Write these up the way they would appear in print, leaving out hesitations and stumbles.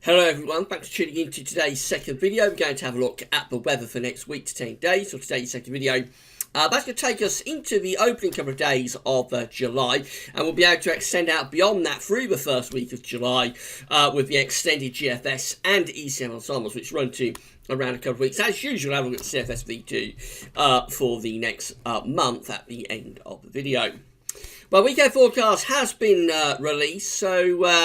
Hello everyone, thanks for tuning in to today's second video. We're going to have a look at the weather for next week to 10 days. So today's second video, that's going to take us into the opening couple of days of July, and we'll be able to extend out beyond that through the first week of July with the extended GFS and ECM ensembles, which run to around a couple of weeks. As usual, I'll look at CFS V2 for the next month at the end of the video. Well, weekend forecast has been released, so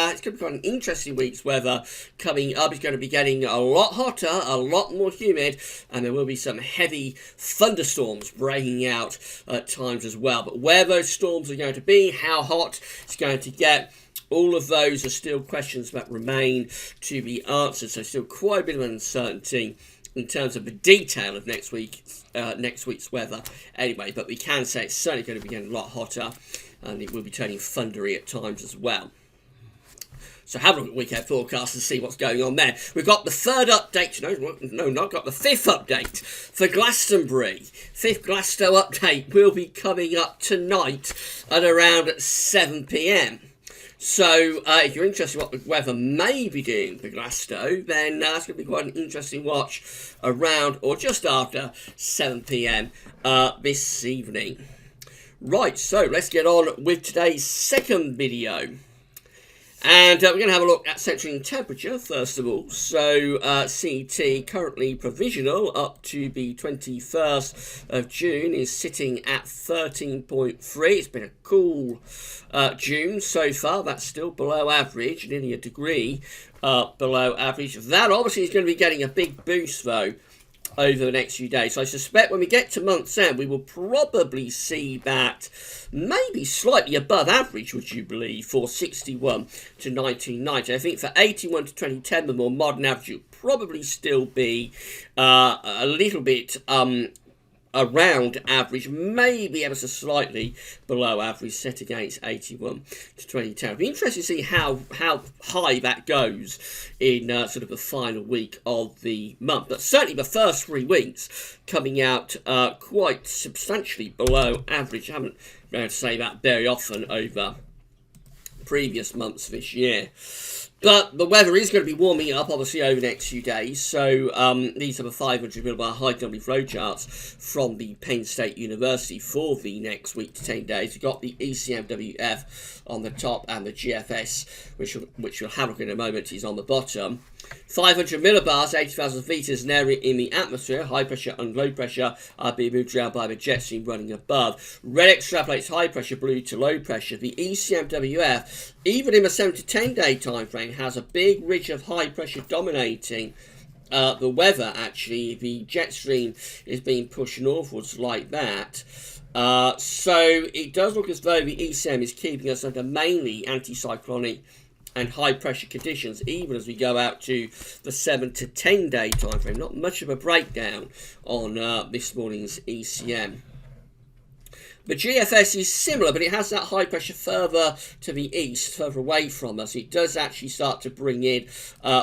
it's going to be quite an interesting week's weather coming up. It's going to be getting a lot hotter, a lot more humid, and there will be some heavy thunderstorms breaking out at times as well. But where those storms are going to be, how hot it's going to get, all of those are still questions that remain to be answered. So still quite a bit of uncertainty in terms of the detail of next week's weather anyway, but we can say it's certainly going to be getting a lot hotter, and it will be turning thundery at times as well. So have a look at weekend forecast and see what's going on there. We've got the third update, not got the fifth update for Glastonbury. Fifth Glasto update will be coming up tonight at around 7 p.m. So, if you're interested in what the weather may be doing for Glasto, then that's going to be quite an interesting watch around or just after 7 p.m. This evening. Right, so let's get on with today's second video. And we're going to have a look at central temperature first of all. So CT currently provisional up to the 21st of June is sitting at 13.3. It's been a cool June so far. That's still below average, nearly a degree below average. That obviously is going to be getting a big boost though over the next few days. So I suspect when we get to month's end, we will probably see that maybe slightly above average, would you believe, for 61 to 1990. I think for 81 to 2010, the more modern average will probably still be a little bit around average, maybe ever so slightly below average, set against 81 to 2010. It'll be interesting to see how high that goes in sort of the final week of the month. But certainly the first 3 weeks coming out quite substantially below average. I haven't been able to say that very often over previous months this year. But the weather is going to be warming up, obviously, over the next few days. So these are the 500 millibar high W flow charts from the Penn State University for the next week to 10 days. We've got the ECMWF on the top and the GFS, which we'll have a look at in a moment, is on the bottom. 500 millibars, 80,000 feet is an area in the atmosphere. High pressure and low pressure are being moved around by the jet stream running above. Red extrapolates high pressure, blue to low pressure. The ECMWF, even in a 7 to 10 day time frame, has a big ridge of high pressure dominating the weather. Actually, the jet stream is being pushed northwards like that. So it does look as though the ECM is keeping us under mainly anticyclonic and high pressure conditions, even as we go out to the 7 to 10 day time frame. Not much of a breakdown on this morning's ECM. The GFS is similar, but it has that high pressure further to the east, further away from us. It does actually start to bring in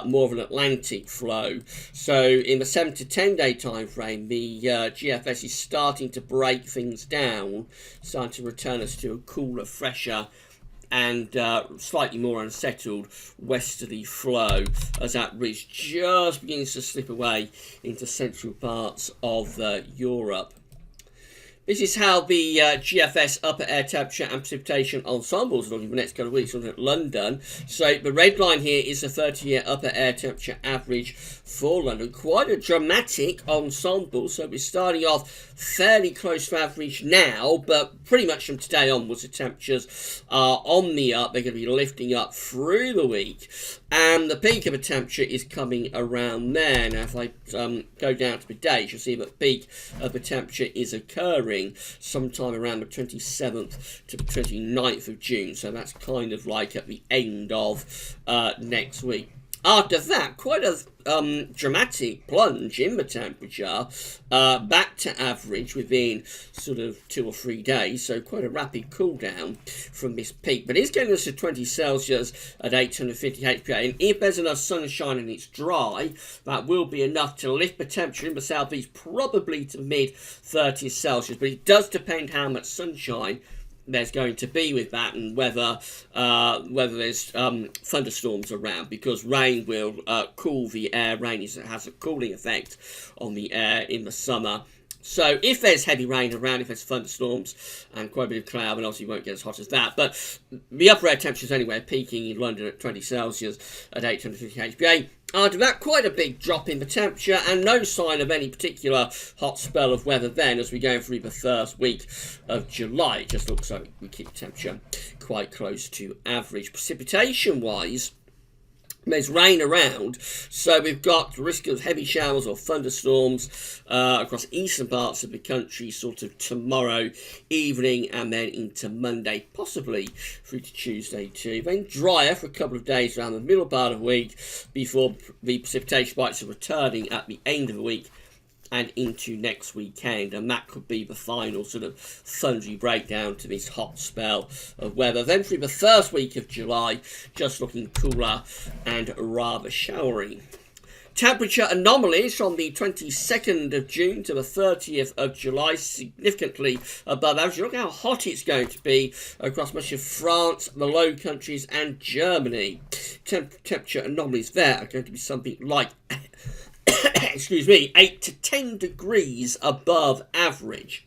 more of an Atlantic flow. So in the 7 to 10 day time frame, the GFS is starting to break things down, starting to return us to a cooler, fresher and slightly more unsettled westerly flow as that ridge just begins to slip away into central parts of Europe. This is how the GFS upper air temperature and precipitation ensembles are looking for the next couple of weeks. Looking at London. So the red line here is the 30-year upper air temperature average for London. Quite a dramatic ensemble. So we're starting off fairly close to average now, but pretty much from today onwards, the temperatures are on the up. They're going to be lifting up through the week. And the peak of the temperature is coming around there. Now, if I go down to the days, you'll see that the peak of the temperature is occurring sometime around the 27th to the 29th of June. So that's kind of like at the end of next week. After that, quite a dramatic plunge in the temperature back to average within sort of 2 or 3 days. So quite a rapid cool down from this peak. But it's getting us to 20 Celsius at 850 HPA. And if there's enough sunshine and it's dry, that will be enough to lift the temperature in the southeast probably to mid 30s Celsius. But it does depend how much sunshine there's going to be with that, and whether there's thunderstorms around, because rain will cool the air. Rain has a cooling effect on the air in the summer. So if there's heavy rain around, if there's thunderstorms and quite a bit of cloud, then obviously it won't get as hot as that. But the upper air temperatures anyway, peaking in London at 20 Celsius at 850 HPA. After that, quite a big drop in the temperature, and no sign of any particular hot spell of weather then as we go through the first week of July. It just looks like we keep temperature quite close to average. Precipitation-wise, there's rain around, so we've got risk of heavy showers or thunderstorms across eastern parts of the country sort of tomorrow evening and then into Monday, possibly through to Tuesday too. Then drier for a couple of days around the middle part of the week before the precipitation spikes are returning at the end of the week and into next weekend, and that could be the final sort of thundery breakdown to this hot spell of weather. Then through the first week of July, just looking cooler and rather showery. Temperature anomalies from the 22nd of June to the 30th of July, significantly above average. Look how hot it's going to be across much of France, the Low Countries and Germany. Temperature anomalies there are going to be something like excuse me, 8 to 10 degrees above average.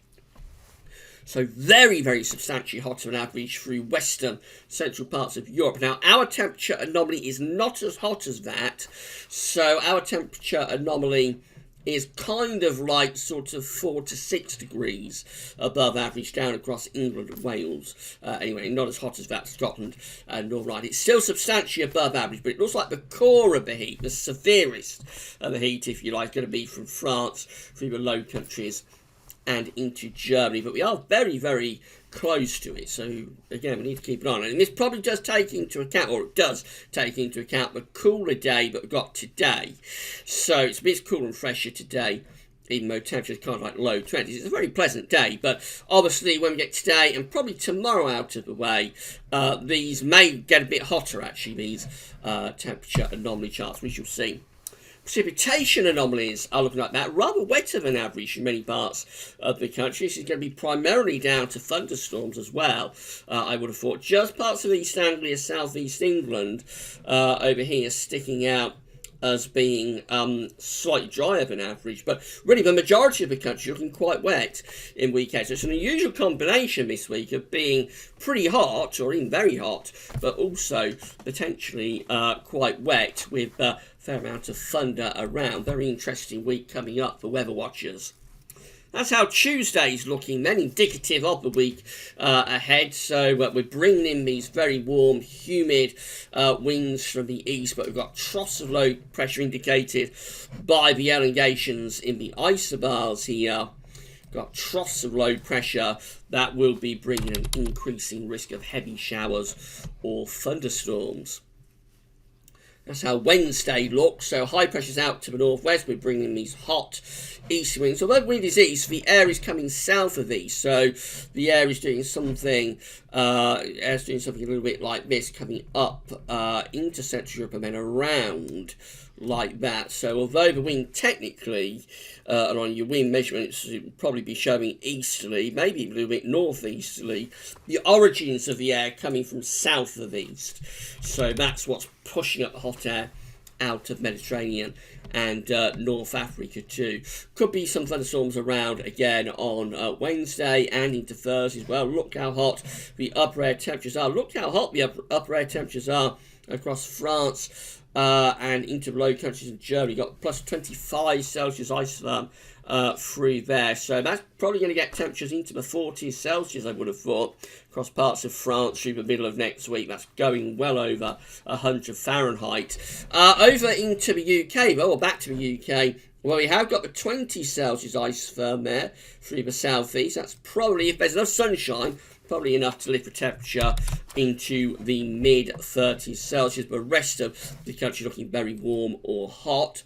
So very, very substantially hotter than average through western central parts of Europe. Now, our temperature anomaly is not as hot as that. So our temperature anomaly is kind of like sort of 4 to 6 degrees above average down across England and Wales. Anyway, not as hot as that, Scotland and Northern Ireland. It's still substantially above average, but it looks like the core of the heat, the severest of the heat, if you like, is going to be from France through the Low Countries and into Germany. But we are very, very close to it, so again we need to keep an eye on it. And this probably does take into account, or it does take into account, the cooler day that we've got today. So it's a bit cooler and fresher today, even though temperatures kind of like low 20s. It's a very pleasant day, but obviously when we get today and probably tomorrow out of the way, these may get a bit hotter actually, these temperature anomaly charts, we shall see. Precipitation anomalies are looking like that, rather wetter than average in many parts of the country. This is going to be primarily down to thunderstorms as well, I would have thought. Just parts of East Anglia, South East England over here sticking out as being slightly drier than average, but really the majority of the country looking quite wet in weekends. So it's an unusual combination this week of being pretty hot, or even very hot, but also potentially quite wet with a fair amount of thunder around. Very interesting week coming up for weather watchers. That's how Tuesday's looking then, indicative of the week ahead. So we're bringing in these very warm, humid winds from the east, but we've got troughs of low pressure indicated by the elongations in the isobars here. Got troughs of low pressure that will be bringing an increasing risk of heavy showers or thunderstorms. That's how Wednesday looks. So high pressure's out to the northwest. We're bringing these hot east winds. Although the wind is east, the air is coming south of east. So the air is doing something. A little bit like this, coming up into Central Europe and then around like that. So although the wind technically, on your wind measurements, it would probably be showing easterly, maybe a little bit northeasterly, the origins of the air coming from south of east. So that's what's pushing up the hot air out of Mediterranean and North Africa too. Could be some thunderstorms around again on Wednesday and into Thursday as well. Look how hot the upper air temperatures are. Look how hot the upper air temperatures are across France and into the Low Countries in Germany. Got plus 25 Celsius isotherm through there. So that's probably going to get temperatures into the 40s Celsius, I would have thought, across parts of France through the middle of next week. That's going well over 100 Fahrenheit. Over into the UK, well, back to the UK. Well, we have got the 20 Celsius isotherm there through the southeast. That's probably, if there's enough sunshine, probably enough to lift the temperature into the mid-30s Celsius. But the rest of the country looking very warm or hot.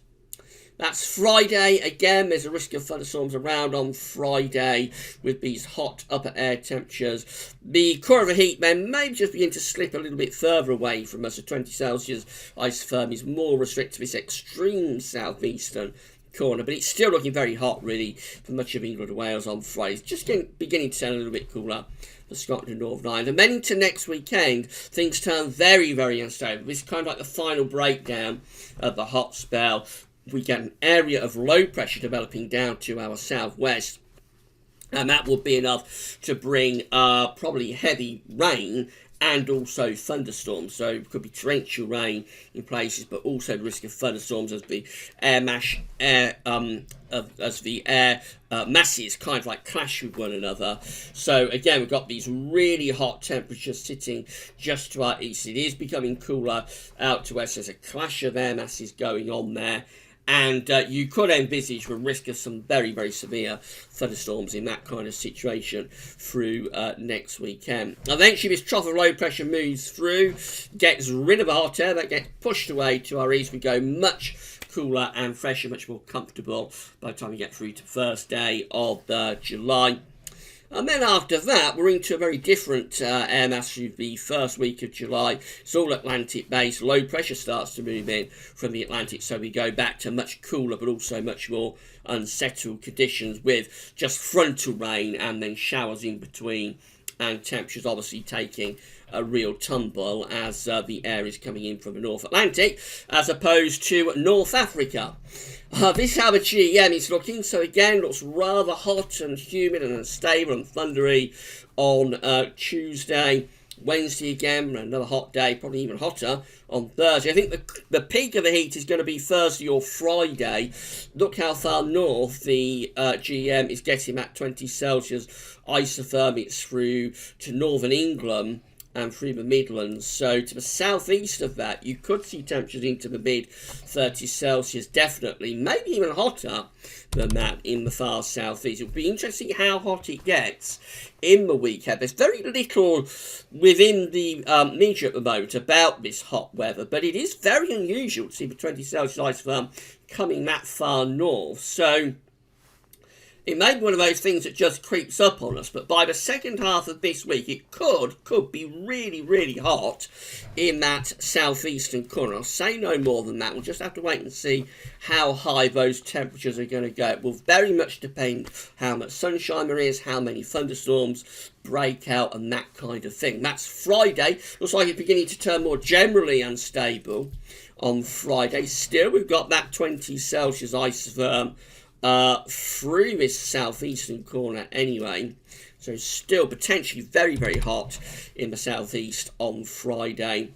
That's Friday. Again, there's a risk of thunderstorms around on Friday with these hot upper air temperatures. The core of the heat then may just begin to slip a little bit further away from us. So 20 Celsius isotherm is more restricted to this extreme southeastern corner, but it's still looking very hot really for much of England and Wales on Friday. It's just beginning to turn a little bit cooler for Scotland and Northern Ireland. And then into next weekend, things turn very, very unstable. This is kind of like the final breakdown of the hot spell. We get an area of low pressure developing down to our southwest, and that will be enough to bring probably heavy rain and also thunderstorms. So it could be torrential rain in places, but also the risk of thunderstorms as the air masses kind of like clash with one another. So again, we've got these really hot temperatures sitting just to our east. It is becoming cooler out to west. There's a clash of air masses going on there. And you could envisage the risk of some very, very severe thunderstorms in that kind of situation through next weekend. Eventually, this trough of low pressure moves through, gets rid of the hot air, that gets pushed away to our east. We go much cooler and fresher, much more comfortable by the time we get through to the first day of July. And then after that, we're into a very different air mass through the first week of July. It's all Atlantic based. Low pressure starts to move in from the Atlantic, so we go back to much cooler but also much more unsettled conditions with just frontal rain and then showers in between, and temperatures obviously taking a real tumble as the air is coming in from the North Atlantic as opposed to North Africa. This is how the GEM is looking. So again, looks rather hot and humid and unstable and thundery on Tuesday. Wednesday again, another hot day, probably even hotter on Thursday. I think the peak of the heat is going to be Thursday or Friday. Look how far north the GEM is getting at 20 Celsius isothermics through to northern England and through the Midlands. So to the southeast of that, you could see temperatures into the mid 30 Celsius, definitely, maybe even hotter than that in the far southeast. It'll be interesting how hot it gets in the weekend. There's very little within the media at the moment about this hot weather, but it is very unusual to see the 20 Celsius isotherm coming that far north. So it may be one of those things that just creeps up on us, but by the second half of this week, it could be really, really hot in that southeastern corner. I'll say no more than that. We'll just have to wait and see how high those temperatures are going to go. It will very much depend how much sunshine there is, how many thunderstorms break out, and that kind of thing. That's Friday. Looks like it's beginning to turn more generally unstable on Friday. Still, we've got that 20 Celsius isotherm through this southeastern corner anyway, so still potentially very, very hot in the southeast on Friday.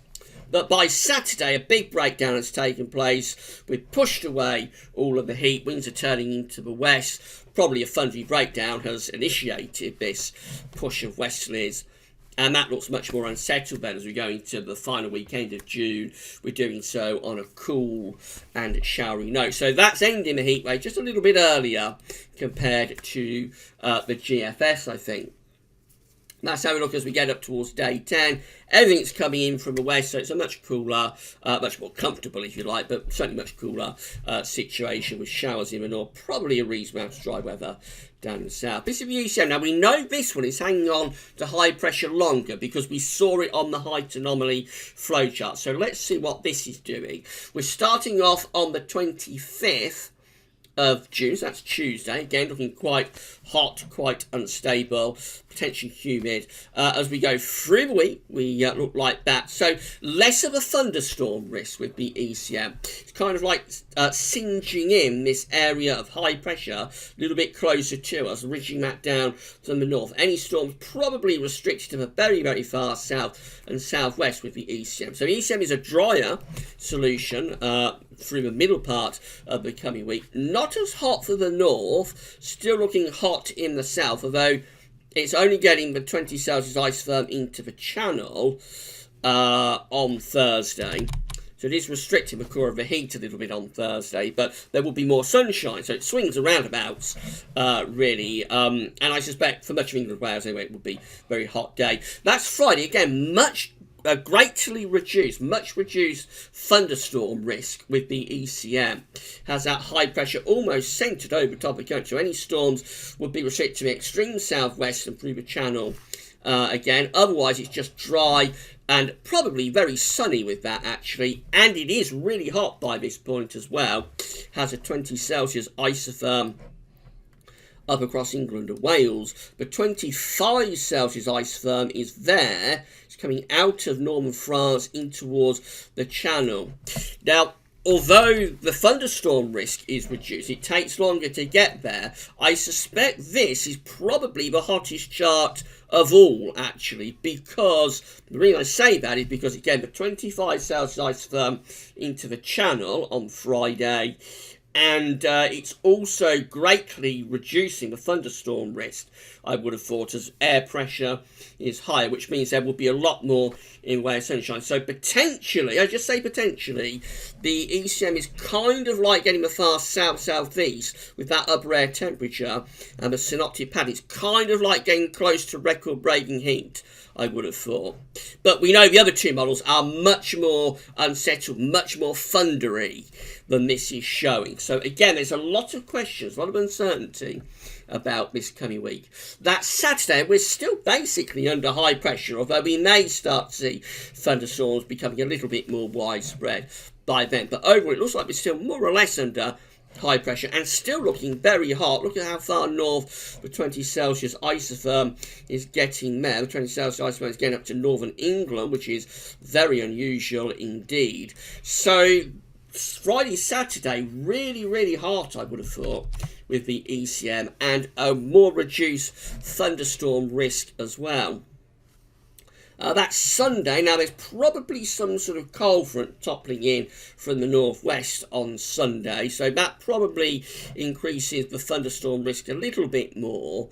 But by Saturday, a big breakdown has taken place. We've pushed away all of the heat. Winds are turning into the west. Probably a thundery breakdown has initiated this push of westerlies, and that looks much more unsettled then as we go into the final weekend of June. We're doing so on a cool and showery note. So that's ending the heat wave just a little bit earlier compared to the GFS, I think. That's how we look as we get up towards day 10. Everything's coming in from the west, so it's a much cooler, much more comfortable, if you like, but certainly much cooler situation with showers in the north. Probably a reasonable amount of dry weather down in the south. This is the ECM. Now, we know this one is hanging on to high pressure longer because we saw it on the height anomaly flowchart. So let's see what this is doing. We're starting off on the 25th of June, so that's Tuesday. Again, looking quite hot, quite unstable, potentially humid. As we go through the week, we look like that. So less of a thunderstorm risk with the ECM. It's kind of like singeing in this area of high pressure a little bit closer to us, ridging that down from the north. Any storms probably restricted to the very, very far south and southwest with the ECM. So ECM is a drier solution through the middle part of the coming week. Not as hot for the north, still looking hot in the south, although it's only getting the 20 Celsius isotherm into the channel on Thursday. So it is restricting the core of the heat a little bit on Thursday, but there will be more sunshine, so it swings around abouts, really. And I suspect for much of England and Wales anyway, it will be a very hot day. That's Friday. Again, greatly reduced, much reduced thunderstorm risk with the ECM. Has that high pressure almost centred over the top of the country. So any storms would be restricted to the extreme southwest and through the channel again. Otherwise, it's just dry and probably very sunny with that, actually. And it is really hot by this point as well. Has a 20 Celsius isotherm up across England and Wales. The 25 Celsius ice firm is there. It's coming out of northern France in towards the Channel. Now, although the thunderstorm risk is reduced, it takes longer to get there. I suspect this is probably the hottest chart of all, actually, because the reason I say that is because, again, the 25 Celsius ice firm into the Channel on Friday, and it's also greatly reducing the thunderstorm risk, I would have thought, as air pressure is higher, which means there will be a lot more in way of sunshine. So potentially, I just say potentially, the ECM is kind of like getting the far south-southeast with that upper air temperature, and the synoptic pattern is kind of like getting close to record-breaking heat, I would have thought. But we know the other two models are much more unsettled, much more thundery than this is showing. So again, there's a lot of questions, a lot of uncertainty about this coming week. That Saturday, we're still basically under high pressure, although we may start to see thunderstorms becoming a little bit more widespread by then. But overall, it looks like we're still more or less under high pressure and still looking very hot. Look at how far north the 20 Celsius isotherm is getting there. The 20 Celsius isotherm is getting up to northern England, which is very unusual indeed. So Friday, Saturday, really, really hot, I would have thought, with the ECM, and a more reduced thunderstorm risk as well. That's Sunday. Now, there's probably some sort of cold front toppling in from the northwest on Sunday, so that probably increases the thunderstorm risk a little bit more.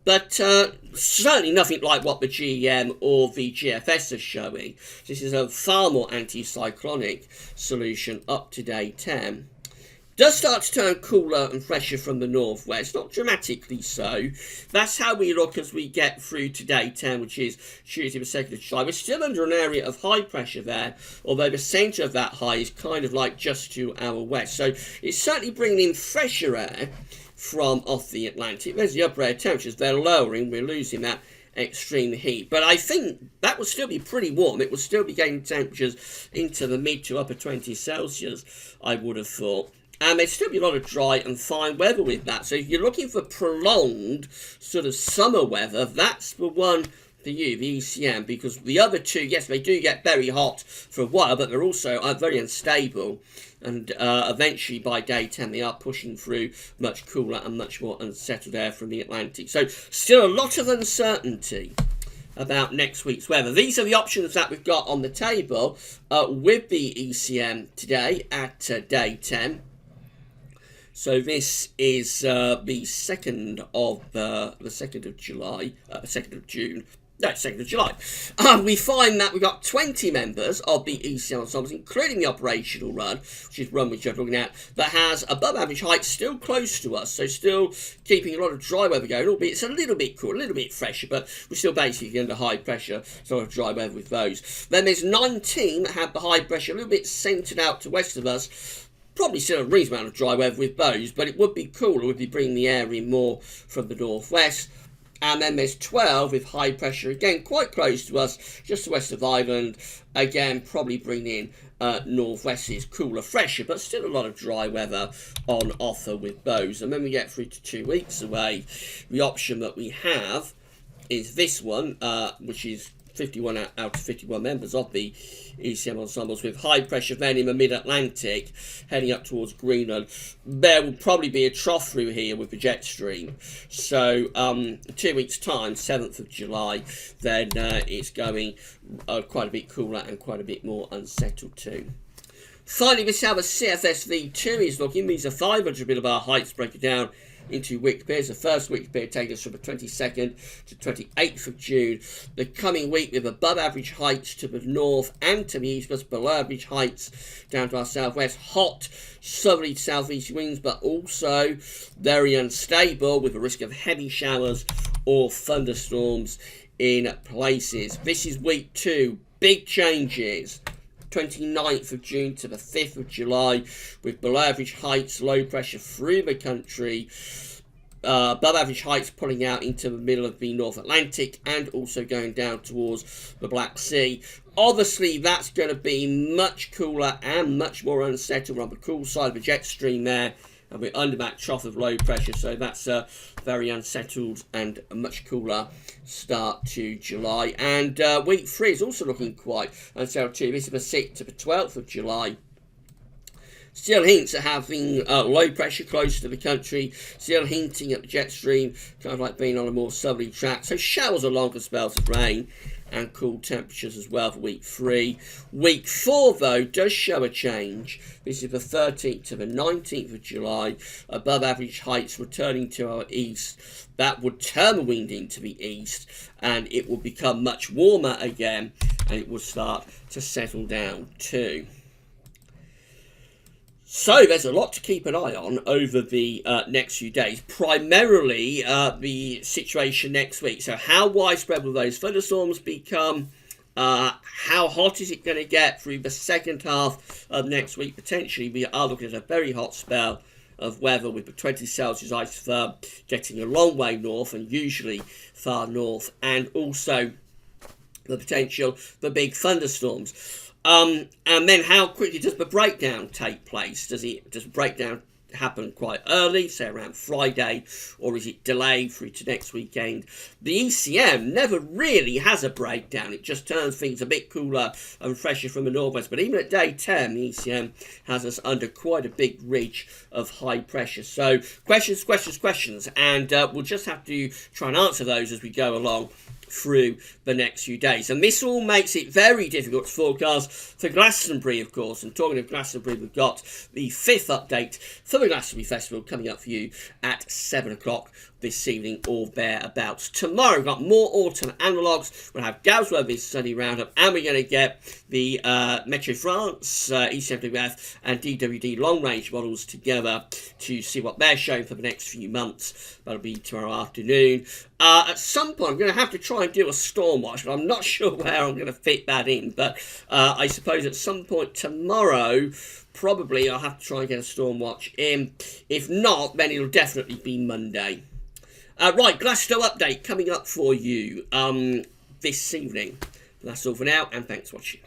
But certainly nothing like what the GEM or the GFS are showing. This is a far more anticyclonic solution up to day 10. Does start to turn cooler and fresher from the northwest, not dramatically so. That's how we look as we get through to day 10, which is Tuesday the 2nd of July. We're still under an area of high pressure there, although the centre of that high is kind of like just to our west. So it's certainly bringing in fresher air from off the Atlantic. There's the upper air temperatures, they're lowering, we're losing that extreme heat. But I think that will still be pretty warm. It will still be getting temperatures into the mid to upper 20 Celsius, I would have thought. And there'd still be a lot of dry and fine weather with that. So if you're looking for prolonged sort of summer weather, that's the one for you, the ECM, because the other two, yes, they do get very hot for a while, but they're also very unstable. And eventually, by day 10, they are pushing through much cooler and much more unsettled air from the Atlantic. So still a lot of uncertainty about next week's weather. These are the options that we've got on the table with the ECM today at day 10. So this is the 2nd of July, 2nd of June. No, 2nd of July. We find that we've got 20 members of the ECM ensembles, including the operational run, which is run which you're looking at, that has above average height still close to us, so still keeping a lot of dry weather going, albeit it's a little bit cool, a little bit fresher, but we're still basically under high pressure, sort of dry weather with those. Then there's 19 that have the high pressure a little bit centred out to west of us. Probably still a reasonable amount of dry weather with those, but it would be cooler, would be bringing the air in more from the northwest. And then there's 12 with high pressure, again quite close to us, just west of Ireland, again probably bringing in northwest is cooler, fresher, but still a lot of dry weather on offer with those. And when we get through to 2 weeks away, the option that we have is this one, which is 51 out of 51 members of the ECM ensembles with high pressure then in the mid-Atlantic heading up towards Greenland. There will probably be a trough through here with the jet stream. So 2 weeks time, 7th of July, then it's going quite a bit cooler and quite a bit more unsettled too. Finally, this is how the CFS V2 is looking. These are 500 millibar heights broken down into week periods. The first week period taking us from the 22nd to 28th of June. The coming week with above average heights to the north and to the east, plus below average heights down to our southwest. Hot southerly to southeast winds, but also very unstable with the risk of heavy showers or thunderstorms in places. This is week 2. Big changes. 29th of June to the 5th of July with below average heights, low pressure through the country, above average heights pulling out into the middle of the North Atlantic and also going down towards the Black Sea. Obviously that's going to be much cooler and much more unsettled on the cool side of the jet stream there and we're under that trough of low pressure, so that's a very unsettled and a much cooler start to July. And week 3 is also looking quite unsettled too. This is the 6th to the 12th of July. Still hints at having low pressure close to the country, still hinting at the jet stream kind of like being on a more southerly track. So showers or longer spells of rain and cool temperatures as well for week 3. Week 4 though does show a change. This is the 13th to the 19th of July. Above average heights returning to our east. That would turn the wind into the east and it will become much warmer again, and it will start to settle down too. So there's a lot to keep an eye on over the next few days. Primarily the situation next week. So how widespread will those thunderstorms become? How hot is it going to get through the second half of next week? Potentially we are looking at a very hot spell of weather with the 20 Celsius isotherm getting a long way north and usually far north, and also the potential for big thunderstorms. And then how quickly does the breakdown take place? Does the breakdown happen quite early, say around Friday, or is it delayed through to next weekend? The ECM never really has a breakdown. It just turns things a bit cooler and fresher from the northwest. But even at day 10, the ECM has us under quite a big ridge of high pressure. So questions, and we'll just have to try and answer those as we go along through the next few days. And this all makes it very difficult to forecast for Glastonbury, of course. And talking of Glastonbury, we've got the 5th update for the Glastonbury Festival coming up for you at 7 o'clock this evening or thereabouts. Tomorrow we've got more autumn analogues. We'll have Galsworthy's Sunday Roundup, and we're going to get the Meteo France, ECMWF and DWD long range models together to see what they're showing for the next few months. That'll be tomorrow afternoon. At some point I'm going to have to try and do a storm watch, but I'm not sure where I'm going to fit that in. But I suppose at some point tomorrow probably I'll have to try and get a storm watch in. If not, then it'll definitely be Monday. Right, Glasgow update coming up for you this evening. That's all for now, and thanks for watching.